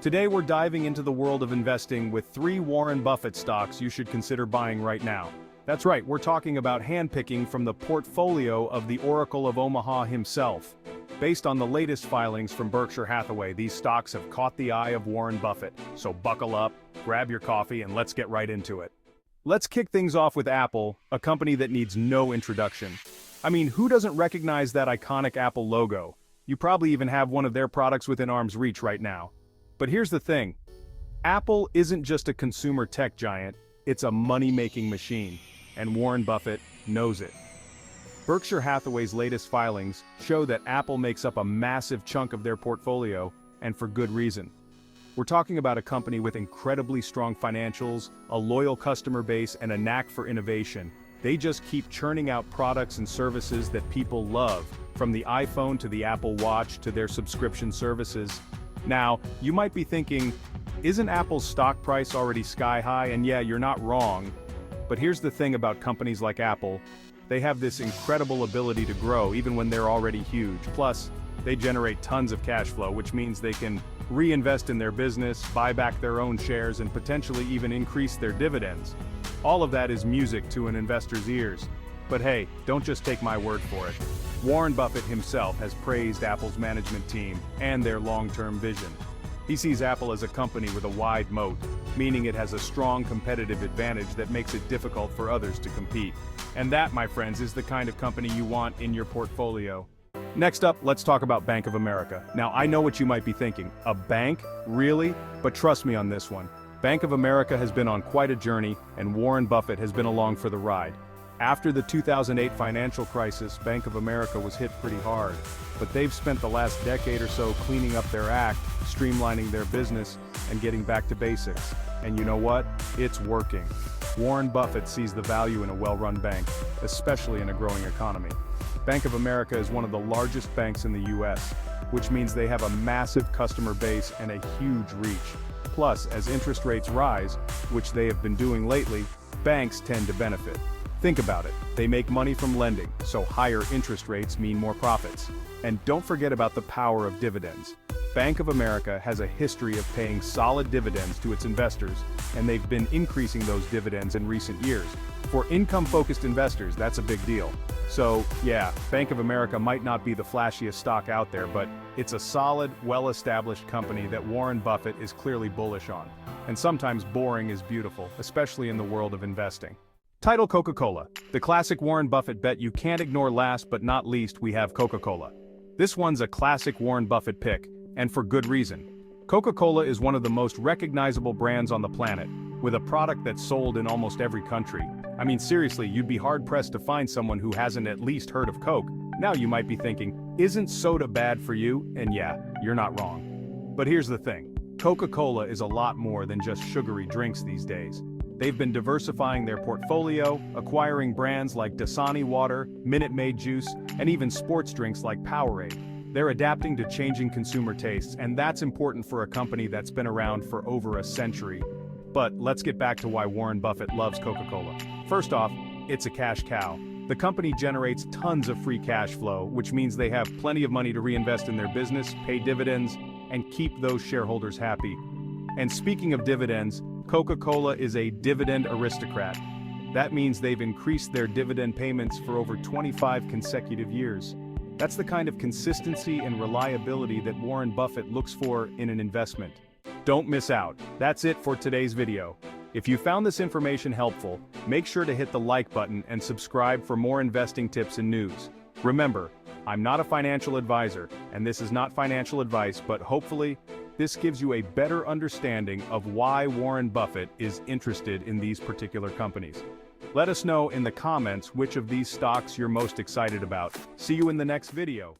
Today we're diving into the world of investing with 3 Warren Buffett stocks you should consider buying right now. That's right, we're talking about handpicking from the portfolio of the Oracle of Omaha himself. Based on the latest filings from Berkshire Hathaway, these stocks have caught the eye of Warren Buffett. So buckle up, grab your coffee, and let's get right into it. Let's kick things off with Apple, a company that needs no introduction. I mean, who doesn't recognize that iconic Apple logo? You probably even have one of their products within arm's reach right now. But here's the thing. Apple isn't just a consumer tech giant, it's a money-making machine. And Warren Buffett knows it. Berkshire Hathaway's latest filings show that Apple makes up a massive chunk of their portfolio, and for good reason. We're talking about a company with incredibly strong financials, a loyal customer base, and a knack for innovation. They just keep churning out products and services that people love, from the iPhone to the Apple Watch to their subscription services. Now, you might be thinking, isn't Apple's stock price already sky high? And yeah, you're not wrong. But here's the thing about companies like Apple. They have this incredible ability to grow even when they're already huge. Plus, they generate tons of cash flow, which means they can reinvest in their business, buy back their own shares, and potentially even increase their dividends. All of that is music to an investor's ears. But hey, don't just take my word for it. Warren Buffett himself has praised Apple's management team and their long-term vision. He sees Apple as a company with a wide moat, meaning it has a strong competitive advantage that makes it difficult for others to compete. And that, my friends, is the kind of company you want in your portfolio. Next up, let's talk about Bank of America. Now, I know what you might be thinking. A bank? Really? But trust me on this one. Bank of America has been on quite a journey, and Warren Buffett has been along for the ride. After the 2008 financial crisis, Bank of America was hit pretty hard. But they've spent the last decade or so cleaning up their act, streamlining their business, and getting back to basics. And you know what? It's working. Warren Buffett sees the value in a well-run bank, especially in a growing economy. Bank of America is one of the largest banks in the US, which means they have a massive customer base and a huge reach. Plus, as interest rates rise, which they have been doing lately, banks tend to benefit. Think about it, they make money from lending, so higher interest rates mean more profits. And don't forget about the power of dividends. Bank of America has a history of paying solid dividends to its investors, and they've been increasing those dividends in recent years. For income-focused investors, that's a big deal. So, yeah, Bank of America might not be the flashiest stock out there, but it's a solid, well-established company that Warren Buffett is clearly bullish on. And sometimes boring is beautiful, especially in the world of investing. Title: Coca-Cola. The classic Warren Buffett bet you can't ignore. Last but not least, we have Coca-Cola. This one's a classic Warren Buffett pick, and for good reason. Coca-Cola is one of the most recognizable brands on the planet, with a product that's sold in almost every country. I mean, seriously, you'd be hard-pressed to find someone who hasn't at least heard of Coke. Now you might be thinking, isn't soda bad for you? And yeah, you're not wrong. But here's the thing. Coca-Cola is a lot more than just sugary drinks these days. They've been diversifying their portfolio, acquiring brands like Dasani Water, Minute Maid Juice, and even sports drinks like Powerade. They're adapting to changing consumer tastes, and that's important for a company that's been around for over a century. But let's get back to why Warren Buffett loves Coca-Cola. First off, it's a cash cow. The company generates tons of free cash flow, which means they have plenty of money to reinvest in their business, pay dividends, and keep those shareholders happy. And speaking of dividends, Coca-Cola is a dividend aristocrat. That means they've increased their dividend payments for over 25 consecutive years. That's the kind of consistency and reliability that Warren Buffett looks for in an investment. Don't miss out. That's it for today's video. If you found this information helpful, make sure to hit the like button and subscribe for more investing tips and news. Remember, I'm not a financial advisor, and this is not financial advice, but hopefully, this gives you a better understanding of why Warren Buffett is interested in these particular companies. Let us know in the comments which of these stocks you're most excited about. See you in the next video.